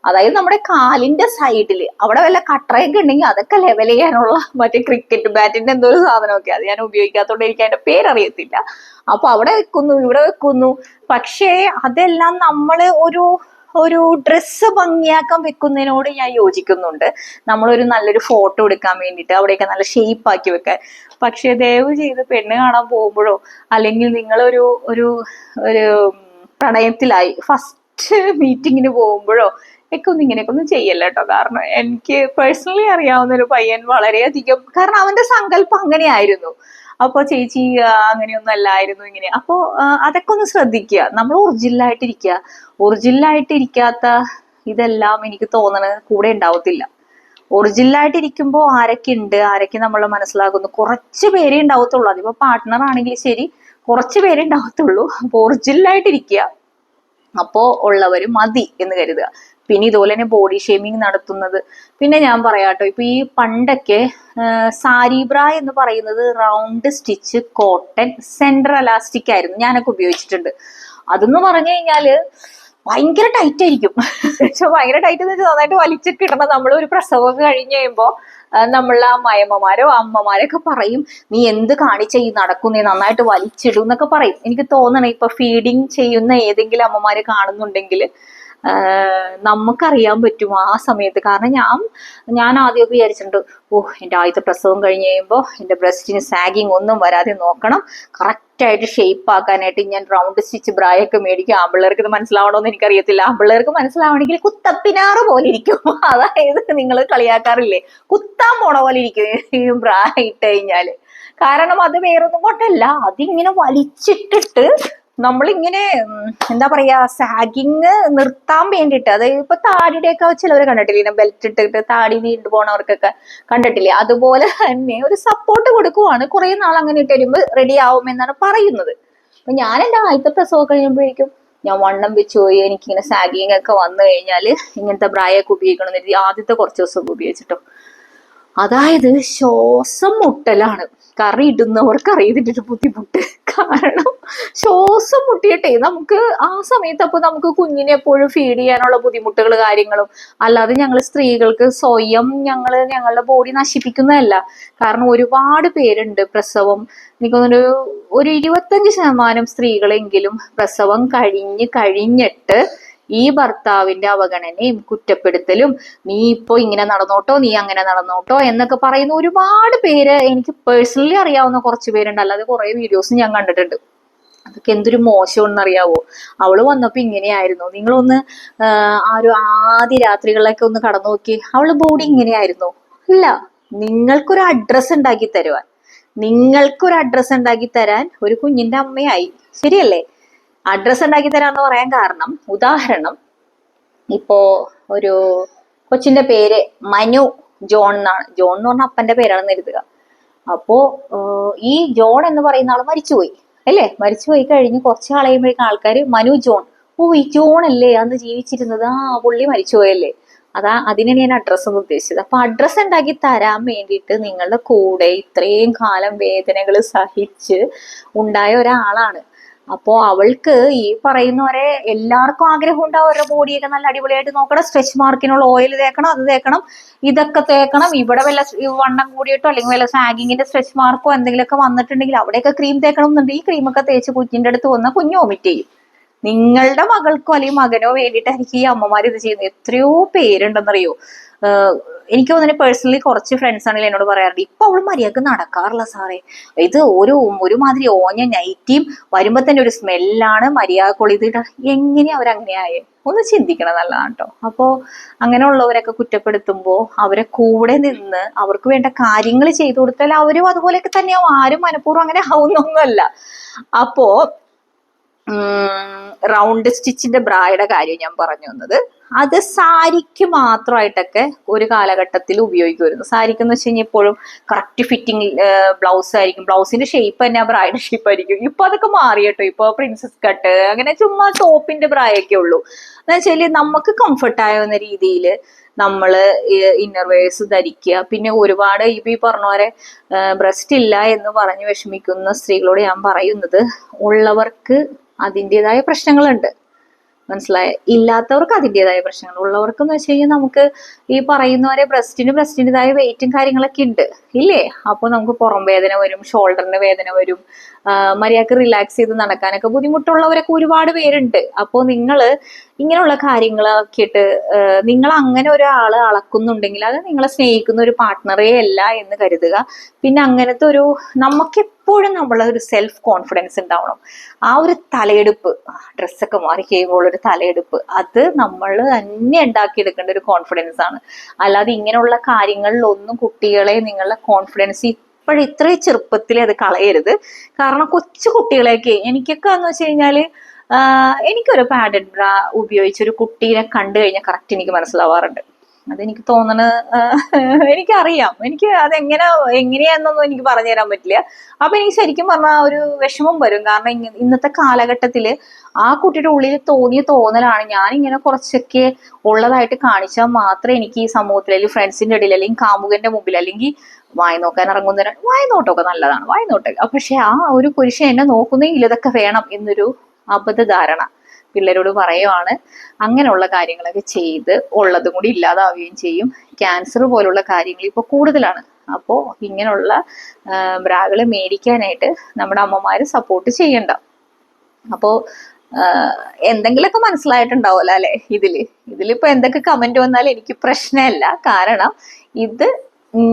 [SPEAKER 1] അതായത് നമ്മുടെ കാലിന്റെ സൈഡിൽ അവിടെ വല്ല കട്ടറയൊക്കെ ഉണ്ടെങ്കിൽ അതൊക്കെ ലെവൽ ചെയ്യാനുള്ള മറ്റേ ക്രിക്കറ്റ് ബാറ്റിന്റെ എന്തോ ഒരു സാധനമൊക്കെ, അത് ഞാൻ ഉപയോഗിക്കാത്തോണ്ട് എനിക്ക് അതിന്റെ പേരറിയത്തില്ല. അപ്പൊ അവിടെ വെക്കുന്നു, ഇവിടെ വെക്കുന്നു. പക്ഷേ അതെല്ലാം നമ്മള് ഒരു ഡ്രസ്സ് ഭംഗിയാക്കാൻ വെക്കുന്നതിനോട് ഞാൻ യോജിക്കുന്നുണ്ട്. നമ്മളൊരു നല്ലൊരു ഫോട്ടോ എടുക്കാൻ വേണ്ടിയിട്ട് അവിടെയൊക്കെ നല്ല ഷേപ്പ് ആക്കി വെക്കാൻ. പക്ഷെ ദയവ് ചെയ്ത് പെണ്ണ് കാണാൻ പോകുമ്പോഴോ അല്ലെങ്കിൽ നിങ്ങളൊരു ഒരു ഒരു പ്രണയത്തിലായി ഫസ്റ്റ് മീറ്റിങ്ങിന് പോകുമ്പോഴോ ഒക്കെ ഒന്നും ഇങ്ങനെയൊക്കെ ഒന്നും ചെയ്യല്ല കേട്ടോ. കാരണം എനിക്ക് പേഴ്സണലി അറിയാവുന്ന ഒരു പയ്യൻ വളരെയധികം, കാരണം അവന്റെ സങ്കല്പം അങ്ങനെയായിരുന്നു. അപ്പൊ ചേച്ചി അങ്ങനെയൊന്നും അല്ലായിരുന്നു ഇങ്ങനെ. അപ്പോ അതൊക്കെ ഒന്ന് ശ്രദ്ധിക്കുക. നമ്മൾ ഒറിജിനലായിട്ടിരിക്കുക. ഒറിജിനലായിട്ടിരിക്കാത്ത ഇതെല്ലാം എനിക്ക് തോന്നണത് കൂടെ ഉണ്ടാവത്തില്ല. ഒറിജിനലായിട്ടിരിക്കുമ്പോൾ ആരൊക്കെ ഉണ്ട്, ആരൊക്കെ നമ്മളെ മനസ്സിലാക്കുന്നു, കുറച്ച് പേരേ ഉണ്ടാവത്തുള്ളൂ. അതിപ്പോ പാർട്ട്ണർ ആണെങ്കിൽ ശരി, കുറച്ച് പേരേ ഉണ്ടാവത്തുള്ളൂ. അപ്പൊ ഒറിജിനലായിട്ടിരിക്കുക. അപ്പോ ഉള്ളവര് മതി എന്ന് കരുതുക. പിന്നെ ഇതുപോലെ തന്നെ ബോഡി ഷേമിങ് നടത്തുന്നത്, പിന്നെ ഞാൻ പറയാട്ടോ, ഇപ്പൊ ഈ പണ്ടൊക്കെ സാരി ബ്ര എന്ന് പറയുന്നത് round stitch cotton centre elastic ആയിരുന്നു, ഞാനൊക്കെ ഉപയോഗിച്ചിട്ടുണ്ട്. അതെന്ന് പറഞ്ഞു കഴിഞ്ഞാല് ഭയങ്കര ടൈറ്റ് ആയിരിക്കും. പക്ഷെ ഭയങ്കര ടൈറ്റ് എന്ന് വെച്ചാൽ നന്നായിട്ട് വലിച്ചൊക്കെ ഇടണം. നമ്മൾ ഒരു പ്രസവമൊക്കെ കഴിഞ്ഞ് കഴിയുമ്പോ നമ്മളെ അമ്മായിമ്മമാരോ അമ്മമാരൊക്കെ പറയും, നീ എന്ത് കാണിച്ച ഈ നടക്കും, നീ നന്നായിട്ട് വലിച്ചിടും എന്നൊക്കെ പറയും. എനിക്ക് തോന്നണേ ഇപ്പൊ ഫീഡിങ് ചെയ്യുന്ന ഏതെങ്കിലും അമ്മമാര് കാണുന്നുണ്ടെങ്കിൽ നമുക്കറിയാൻ പറ്റും ആ സമയത്ത്. കാരണം ഞാൻ ആദ്യമൊക്കെ വിചാരിച്ചിട്ടുണ്ട്, എൻ്റെ ആദ്യത്തെ പ്രസവം കഴിഞ്ഞ് കഴിയുമ്പോൾ എൻ്റെ ബ്രസ്റ്റിന് സാഗിങ് ഒന്നും വരാതെ നോക്കണം, കറക്റ്റായിട്ട് ഷേപ്പ് ആക്കാനായിട്ട് ഞാൻ റൗണ്ട് സ്റ്റിച്ച് ബ്രായൊക്കെ മേടിക്കും. ആമ്പിള്ളേർക്ക് ഇത് മനസ്സിലാവണമെന്ന് എനിക്കറിയത്തില്ല. ആമ്പിള്ളേർക്ക് മനസ്സിലാവണമെങ്കിൽ കുത്തപ്പിനാറ് പോലെ ഇരിക്കും. അതായത് നിങ്ങൾ കളിയാക്കാറില്ലേ, കുത്താൻ പോണ പോലെ ഇരിക്കും ഈ ബ്രാ ഇട്ട് കഴിഞ്ഞാല്. കാരണം അത് വേറൊന്നും കൊണ്ടല്ല, അതിങ്ങനെ വലിച്ചിട്ടിട്ട് നമ്മളിങ്ങനെ എന്താ പറയാ, സാഗിങ് നിർത്താൻ വേണ്ടിയിട്ട്. അതായത് ഇപ്പൊ താടിയുടെയൊക്കെ ചിലവർ കണ്ടിട്ടില്ലേ, ബെൽറ്റ് ഇട്ടിട്ട് താടി നീണ്ടു പോണവർക്കൊക്കെ കണ്ടിട്ടില്ലേ, അതുപോലെ തന്നെ ഒരു സപ്പോർട്ട് കൊടുക്കുവാണ്. കുറെ നാൾ അങ്ങനെ ഇട്ട് വരുമ്പോൾ റെഡി ആവുമെന്നാണ് പറയുന്നത്. അപ്പൊ ഞാൻ എൻ്റെ ആദ്യത്തെ പ്രസവം കഴിയുമ്പോഴേക്കും ഞാൻ വണ്ണം വെച്ച് പോയി. എനിക്കിങ്ങനെ സാഗിങ് ഒക്കെ വന്നു കഴിഞ്ഞാല് ഇങ്ങനത്തെ ബ്രായൊക്കെ ഉപയോഗിക്കണം എന്ന് കരുതി ആദ്യത്തെ കുറച്ച് ദിവസം ഉപയോഗിച്ചിട്ടോ. അതായത് ശ്വാസം മുട്ടലാണ്. കറി ഇടുന്നവർക്ക് അറിയതിന്റെ ബുദ്ധിമുട്ട്. കാരണം ശ്വാസം മുട്ടിയിട്ടേ നമുക്ക് ആ സമയത്ത്, അപ്പൊ നമുക്ക് കുഞ്ഞിനെ എപ്പോഴും ഫീഡ് ചെയ്യാനുള്ള ബുദ്ധിമുട്ടുകൾ കാര്യങ്ങളും അല്ലാതെ ഞങ്ങൾ സ്ത്രീകൾക്ക് സ്വയം ഞങ്ങളുടെ ബോഡി നശിപ്പിക്കുന്നതല്ല. കാരണം ഒരുപാട് പേരുണ്ട് പ്രസവം, എനിക്കൊന്നൊരു 25% സ്ത്രീകളെങ്കിലും പ്രസവം കഴിഞ്ഞിട്ട് ഈ ഭർത്താവിന്റെ അവഗണനയും കുറ്റപ്പെടുത്തലും, നീ ഇപ്പോ ഇങ്ങനെ നടന്നോട്ടോ, നീ അങ്ങനെ നടന്നോട്ടോ എന്നൊക്കെ പറയുന്ന ഒരുപാട് പേര് എനിക്ക് പേഴ്സണലി അറിയാവുന്ന കുറച്ച് പേരുണ്ട്. അല്ലാതെ കുറെ വീഡിയോസ് ഞാൻ കണ്ടിട്ടുണ്ട്. അതൊക്കെ എന്തൊരു മോശമെന്നറിയാവോ. അവള് വന്നപ്പോ ഇങ്ങനെയായിരുന്നു, നിങ്ങളൊന്ന് ആ ഒരു ആദ്യ രാത്രികളിലൊക്കെ ഒന്ന് കടന്നു നോക്കി, അവള് ബോഡി ഇങ്ങനെയായിരുന്നു. ഇല്ല, നിങ്ങൾക്കൊരു അഡ്രസ്സ് ഉണ്ടാക്കി തരുവാൻ, ഒരു കുഞ്ഞിന്റെ അമ്മയായി, ശരിയല്ലേ? അഡ്രസ്സ് ഉണ്ടാക്കി തരാന്ന് പറയാൻ കാരണം, ഉദാഹരണം ഇപ്പോ ഒരു കൊച്ചിന്റെ പേര് മനു ജോൺ എന്നാണ്. ജോൺ എന്ന് പറഞ്ഞ അപ്പന്റെ പേരാണെന്ന് കരുതുക. അപ്പോ ഈ ജോൺ എന്ന് പറയുന്ന ആള് മരിച്ചുപോയി അല്ലേ? മരിച്ചുപോയി കഴിഞ്ഞ് കുറച്ച് കളയുമ്പോഴേക്കും ആൾക്കാര് മനു ജോൺ, ഈ ജോൺ അല്ലേ അന്ന് ജീവിച്ചിരുന്നത്, പുള്ളി മരിച്ചുപോയല്ലേ. അതിനാണ് ഞാൻ അഡ്രസ്സ് എന്ന് ഉദ്ദേശിച്ചത്. അപ്പൊ അഡ്രസ്സ് ഉണ്ടാക്കി തരാൻ വേണ്ടിയിട്ട് നിങ്ങളുടെ കൂടെ ഇത്രയും കാലം വേദനകൾ സഹിച്ച് ഉണ്ടായ ഒരാളാണ്. അപ്പോ അവൾക്ക് ഈ പറയുന്നവരെ എല്ലാവർക്കും ആഗ്രഹം ഉണ്ടാവും അവരുടെ ബോഡിയൊക്കെ നല്ല അടിപൊളിയായിട്ട് നോക്കണം, സ്ട്രെച്ച് മാർക്കിനുള്ള ഓയിൽ തേക്കണം, അത് തേക്കണം, ഇതൊക്കെ തേക്കണം. ഇവിടെ വല്ല വണ്ണം കൂടിയിട്ടോ അല്ലെങ്കിൽ വല്ല സാഗിങ്ങിന്റെ സ്ട്രെച്ച് മാർക്കോ എന്തെങ്കിലുമൊക്കെ വന്നിട്ടുണ്ടെങ്കിൽ അവിടെയൊക്കെ ക്രീം തേക്കണം എന്നുണ്ട്. ഈ ക്രീമൊക്കെ തേച്ച് കുഞ്ഞിന്റെ അടുത്ത് വന്നാൽ കുഞ്ഞ് വൊമിറ്റ് ചെയ്യും. നിങ്ങളുടെ മകൾക്കോ അല്ലെങ്കിൽ മകനോ വേണ്ടിയിട്ടായിരിക്കും ഈ അമ്മമാർ ഇത് ചെയ്യുന്നത്. എത്രയോ പേരുണ്ടെന്നറിയോ. എനിക്ക് തോന്നുന്നു പേഴ്സണലി കുറച്ച് ഫ്രണ്ട്സ് ആണെങ്കിൽ എന്നോട് പറയാറുണ്ട്, ഇപ്പൊ അവള് മര്യാദക്ക് നടക്കാറില്ല സാറേ, ഇത് ഒരുമാതിരി ഓഞ്ഞ നൈറ്റിയും വരുമ്പോ തന്നെ ഒരു സ്മെല്ലാണ്, മര്യാദക്കുള്ള ഇത് എങ്ങനെയാ അവരങ്ങനെയായേ? ഒന്ന് ചിന്തിക്കണം, നല്ലതാണ് കേട്ടോ. അപ്പോ അങ്ങനെയുള്ളവരൊക്കെ കുറ്റപ്പെടുത്തുമ്പോ അവരെ കൂടെ നിന്ന് അവർക്ക് വേണ്ട കാര്യങ്ങൾ ചെയ്തു കൊടുത്താൽ അവരും അതുപോലെയൊക്കെ തന്നെയാവും. ആരും മനഃപൂർവ്വം അങ്ങനെ ആവുന്നൊന്നുമല്ല. അപ്പോ റൗണ്ട് സ്റ്റിച്ചിന്റെ ബ്രായുടെ കാര്യം ഞാൻ പറഞ്ഞു വന്നത്. അത് സാരിക്ക് മാത്രമായിട്ടൊക്കെ ഒരു കാലഘട്ടത്തിൽ ഉപയോഗിക്കുമായിരുന്നു. സാരിക്ക് എന്ന് വെച്ച് കഴിഞ്ഞാൽ എപ്പോഴും കറക്റ്റ് ഫിറ്റിംഗ് ബ്ലൗസ് ആയിരിക്കും, ബ്ലൗസിന്റെ ഷേപ്പ് തന്നെ ബ്രൈഡ് ഷേപ്പ് ആയിരിക്കും. ഇപ്പൊ അതൊക്കെ മാറി കേട്ടോ. ഇപ്പൊ പ്രിൻസസ് കട്ട് അങ്ങനെ ചുമ്മാ ടോപ്പിന്റെ ബ്രായൊക്കെ ഉള്ളൂ. എന്ന് വെച്ചാല് നമുക്ക് കംഫർട്ട് ആവുന്ന രീതിയിൽ നമ്മള് ഇന്നർവേഴ്സ് ധരിക്കുക. പിന്നെ ഒരുപാട് ഇപ്പൊ ഈ പറഞ്ഞ പോലെ ബ്രസ്റ്റ് ഇല്ല എന്ന് പറഞ്ഞ് വിഷമിക്കുന്ന സ്ത്രീകളോട് ഞാൻ പറയുന്നത്, ഉള്ളവർക്ക് അതിൻ്റെതായ പ്രശ്നങ്ങളുണ്ട്, മനസ്സിലായ, ഇല്ലാത്തവർക്ക് അതിൻ്റെതായ പ്രശ്നങ്ങൾ. ഉള്ളവർക്ക് എന്ന് വെച്ച് കഴിഞ്ഞാൽ നമുക്ക് ഈ പറയുന്നവരെ ബ്രസ്റ്റിൻ്റെതായ വെയിറ്റും കാര്യങ്ങളൊക്കെ ഉണ്ട് ഇല്ലേ. അപ്പോൾ നമുക്ക് പുറം വേദന വരും, ഷോൾഡറിന് വേദന വരും, മര്യാദക്ക് റിലാക്സ് ചെയ്ത് നടക്കാനൊക്കെ ബുദ്ധിമുട്ടുള്ളവരൊക്കെ ഒരുപാട് പേരുണ്ട്. അപ്പോൾ നിങ്ങൾ ഇങ്ങനെയുള്ള കാര്യങ്ങളൊക്കെ ഇട്ട് നിങ്ങൾ അങ്ങനെ ഒരാള് അളക്കുന്നുണ്ടെങ്കിൽ അത് നിങ്ങളെ സ്നേഹിക്കുന്ന ഒരു പാർട്ട്ണറേ അല്ല എന്ന് കരുതുക. പിന്നെ അങ്ങനത്തെ ഒരു നമുക്കെപ്പോഴും നമ്മളെ ഒരു സെൽഫ് കോൺഫിഡൻസ് ഉണ്ടാവണം. ആ ഒരു തലയെടുപ്പ്, ഡ്രസ്സൊക്കെ മാറി കഴിയുമ്പോൾ ഒരു തലയെടുപ്പ്, അത് നമ്മൾ തന്നെ ഉണ്ടാക്കിയെടുക്കേണ്ട ഒരു കോൺഫിഡൻസ് ആണ്. അല്ലാതെ ഇങ്ങനെയുള്ള കാര്യങ്ങളിലൊന്നും കുട്ടികളെ നിങ്ങളുടെ കോൺഫിഡൻസ് ഇത്രയും ചെറുപ്പത്തിൽ അത് കളയരുത്. കാരണം കൊച്ചു കുട്ടികളെയൊക്കെ, എനിക്കൊക്കെ എന്ന് വെച്ച് കഴിഞ്ഞാല് എനിക്കൊരു പാഡഡ് ബ്രാ ഉപയോഗിച്ചൊരു കുട്ടീനെ കണ്ടു കഴിഞ്ഞാൽ കറക്റ്റ് എനിക്ക് മനസ്സിലാവാറുണ്ട്. അതെനിക്ക് തോന്നണ, എനിക്കറിയാം, എനിക്ക് എങ്ങനെയാന്നൊന്നും എനിക്ക് പറഞ്ഞു തരാൻ പറ്റില്ല. അപ്പൊ എനിക്ക് ശരിക്കും പറഞ്ഞാൽ ഒരു വിഷമം വരും. കാരണം ഇന്നത്തെ കാലഘട്ടത്തില് ആ കുട്ടിയുടെ ഉള്ളിൽ തോന്നിയ തോന്നലാണ് ഞാൻ ഇങ്ങനെ കുറച്ചൊക്കെ ഉള്ളതായിട്ട് കാണിച്ചാൽ മാത്രമേ എനിക്ക് ഈ സമൂഹത്തിൽ, അല്ലെങ്കിൽ ഫ്രണ്ട്സിന്റെ ഇടയിൽ, അല്ലെങ്കിൽ കാമുകന്റെ മുമ്പിൽ, അല്ലെങ്കിൽ വായി നോക്കാൻ ഇറങ്ങുന്ന, വായി നോട്ടമൊക്കെ നല്ലതാണ്, വായി നോട്ടൊക്കെ, പക്ഷെ ആ ഒരു പുരുഷൻ എന്നെ നോക്കുന്നെങ്കിൽ ഇതൊക്കെ വേണം എന്നൊരു അബദ്ധധാരണ പിള്ളേരോട് പറയുവാണ്. അങ്ങനെയുള്ള കാര്യങ്ങളൊക്കെ ചെയ്ത് ഉള്ളതും കൂടി ഇല്ലാതാവുകയും ചെയ്യും. ക്യാൻസർ പോലുള്ള കാര്യങ്ങൾ ഇപ്പോൾ കൂടുതലാണ്. അപ്പോൾ ഇങ്ങനെയുള്ള ബ്രാകൾ മേടിക്കാനായിട്ട് നമ്മുടെ അമ്മമാര് സപ്പോർട്ട് ചെയ്യണ്ട. അപ്പോൾ എന്തെങ്കിലുമൊക്കെ മനസ്സിലായിട്ടുണ്ടാവുമല്ലോ അല്ലെ. ഇതിലിപ്പോ എന്തൊക്കെ കമന്റ് വന്നാലും എനിക്ക് പ്രശ്നമല്ല. കാരണം ഇത്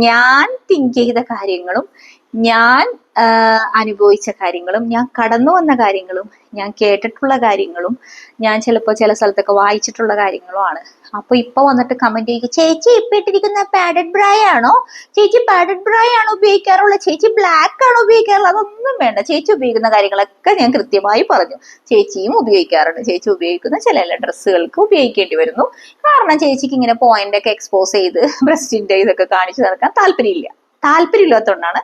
[SPEAKER 1] ഞാൻ തിങ്ക് ചെയ്ത കാര്യങ്ങളും ഞാൻ അനുഭവിച്ച കാര്യങ്ങളും ഞാൻ കടന്നു വന്ന കാര്യങ്ങളും ഞാൻ കേട്ടിട്ടുള്ള കാര്യങ്ങളും ഞാൻ ചിലപ്പോൾ ചില സ്ഥലത്തൊക്കെ വായിച്ചിട്ടുള്ള കാര്യങ്ങളുമാണ്. അപ്പൊ ഇപ്പൊ വന്നിട്ട് കമന്റ് ചെയ്യുക, ചേച്ചി ഇപ്പൊ ഇട്ടിരിക്കുന്ന പാഡഡ് ബ്രായ ആണോ, ചേച്ചി പാഡഡ് ബ്രായ ആണോ ഉപയോഗിക്കാറുള്ളത്, ചേച്ചി ബ്ലാക്ക് ആണോ ഉപയോഗിക്കാറുള്ളത്? അതൊന്നും വേണ്ട. ചേച്ചി ഉപയോഗിക്കുന്ന കാര്യങ്ങളൊക്കെ ഞാൻ കൃത്യമായി പറഞ്ഞു. ചേച്ചിയും ഉപയോഗിക്കാറുണ്ട്. ചേച്ചി ഉപയോഗിക്കുന്ന ചില ഡ്രസ്സുകൾക്ക് ഉപയോഗിക്കേണ്ടി വരുന്നു. കാരണം ചേച്ചിക്ക് ഇങ്ങനെ പോയിന്റ് ഒക്കെ എക്സ്പോസ് ചെയ്ത് ബ്രസ്റ്റിന്റെ ഇതൊക്കെ കാണിച്ചു നടക്കാൻ താല്പര്യമില്ലാത്തതുകൊണ്ടാണ്.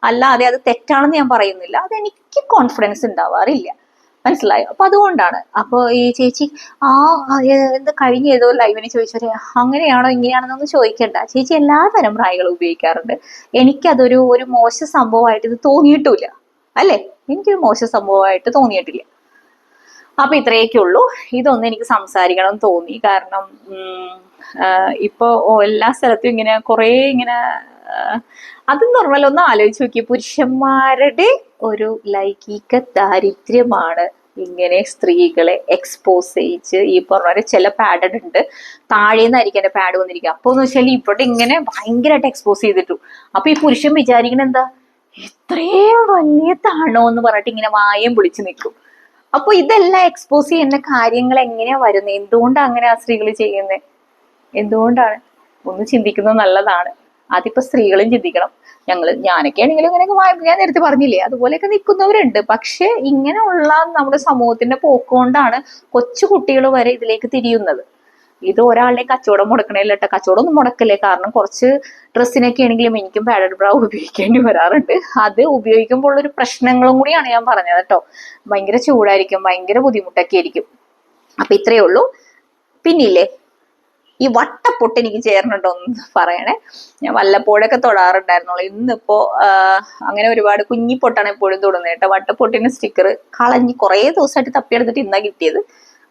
[SPEAKER 1] അല്ലാതെ അത് തെറ്റാണെന്ന് ഞാൻ പറയുന്നില്ല. അതെനിക്ക് കോൺഫിഡൻസ് ഉണ്ടാവാറില്ല, മനസ്സിലായോ? അപ്പൊ അതുകൊണ്ടാണ്. അപ്പൊ ഈ ചേച്ചി എന്താ കഴിഞ്ഞ ഏതോ ലൈവിന് ചോദിച്ചവരെ അങ്ങനെയാണോ ഇങ്ങനെയാണെന്നൊന്നും ചോദിക്കണ്ട. ചേച്ചി എല്ലാ തരം ബ്രായകളും ഉപയോഗിക്കാറുണ്ട്. എനിക്കതൊരു മോശ സംഭവമായിട്ട് ഇത് തോന്നിയിട്ടില്ല, അല്ലെ? എനിക്കൊരു മോശ സംഭവമായിട്ട് തോന്നിയിട്ടില്ല. അപ്പൊ ഇത്രയൊക്കെ ഉള്ളൂ. ഇതൊന്നും എനിക്ക് സംസാരിക്കണം എന്ന് തോന്നി. കാരണം ഇപ്പൊ എല്ലാ സ്ഥലത്തും ഇങ്ങനെ കുറെ ഇങ്ങനെ അതെന്ന് പറഞ്ഞാൽ ഒന്ന് ആലോചിച്ച് നോക്കി, പുരുഷന്മാരുടെ ഒരു ലൈംഗിക ദാരിദ്ര്യമാണ് ഇങ്ങനെ സ്ത്രീകളെ എക്സ്പോസ് ചെയ്യിച്ച് ഈ പറഞ്ഞ ചില പാഡഡ് ഉണ്ട്, താഴേന്നായിരിക്കും എന്റെ പാഡ് വന്നിരിക്കുക. അപ്പൊ എന്ന് വെച്ചാൽ ഇവിടെ ഇങ്ങനെ ഭയങ്കരമായിട്ട് എക്സ്പോസ് ചെയ്തിട്ടു. അപ്പൊ ഈ പുരുഷൻ വിചാരിക്കണ എന്താ, ഇത്രയും വലിയ താണോ എന്ന് പറഞ്ഞിട്ട് ഇങ്ങനെ വായം പൊളിച്ച് നിൽക്കും. അപ്പൊ ഇതെല്ലാം എക്സ്പോസ് ചെയ്യുന്ന കാര്യങ്ങൾ എങ്ങനെയാ വരുന്നത്? എന്തുകൊണ്ടാണ് അങ്ങനെ ആ സ്ത്രീകൾ ചെയ്യുന്നത്? എന്തുകൊണ്ടാണ്? ഒന്ന് ചിന്തിക്കുന്നത് നല്ലതാണ്. അതിപ്പോ സ്ത്രീകളും ചിന്തിക്കണം. ഞാനൊക്കെ ആണെങ്കിലും ഇങ്ങനെയൊക്കെ ഞാൻ നേരത്തെ പറഞ്ഞില്ലേ, അതുപോലെയൊക്കെ നിൽക്കുന്നവരുണ്ട്. പക്ഷെ ഇങ്ങനെയുള്ള നമ്മുടെ സമൂഹത്തിന്റെ പോക്കുകൊണ്ടാണ് കൊച്ചു കുട്ടികൾ വരെ ഇതിലേക്ക് തിരിയുന്നത്. ഇത് ഒരാളുടെ കച്ചവടം മുടക്കണേല്ല കേട്ടോ. കച്ചവടം ഒന്നും മുടക്കല്ലേ. കാരണം കുറച്ച് ഡ്രസ്സിനൊക്കെ ആണെങ്കിലും എനിക്കും പാഡഡ് ബ്രാ ഉപയോഗിക്കേണ്ടി വരാറുണ്ട്. അത് ഉപയോഗിക്കുമ്പോൾ ഉള്ളൊരു പ്രശ്നങ്ങളും കൂടിയാണ് ഞാൻ പറഞ്ഞത് കേട്ടോ. ഭയങ്കര ചൂടായിരിക്കും, ഭയങ്കര ബുദ്ധിമുട്ടൊക്കെ ആയിരിക്കും. അപ്പൊ ഇത്രയേ ഉള്ളൂ. പിന്നില്ലേ ഈ വട്ടപ്പൊട്ട് എനിക്ക് ചേർന്നുണ്ടോ എന്ന് പറയണേ. ഞാൻ വല്ലപ്പോഴൊക്കെ തൊടാറുണ്ടായിരുന്നുള്ളൂ. ഇന്നിപ്പോ അങ്ങനെ ഒരുപാട് കുഞ്ഞിപ്പൊട്ടാണ് എപ്പോഴും തൊടുന്നത് കേട്ടോ. വട്ടപ്പൊട്ടിന് സ്റ്റിക്കർ കളഞ്ഞ് കുറേ ദിവസമായിട്ട് തപ്പിയെടുത്തിട്ട് ഇന്നാ കിട്ടിയത്.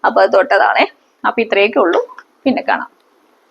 [SPEAKER 1] അപ്പൊ അത് തൊട്ടതാണേ. അപ്പൊ ഇത്രയൊക്കെ ഉള്ളൂ. പിന്നെ കാണാം.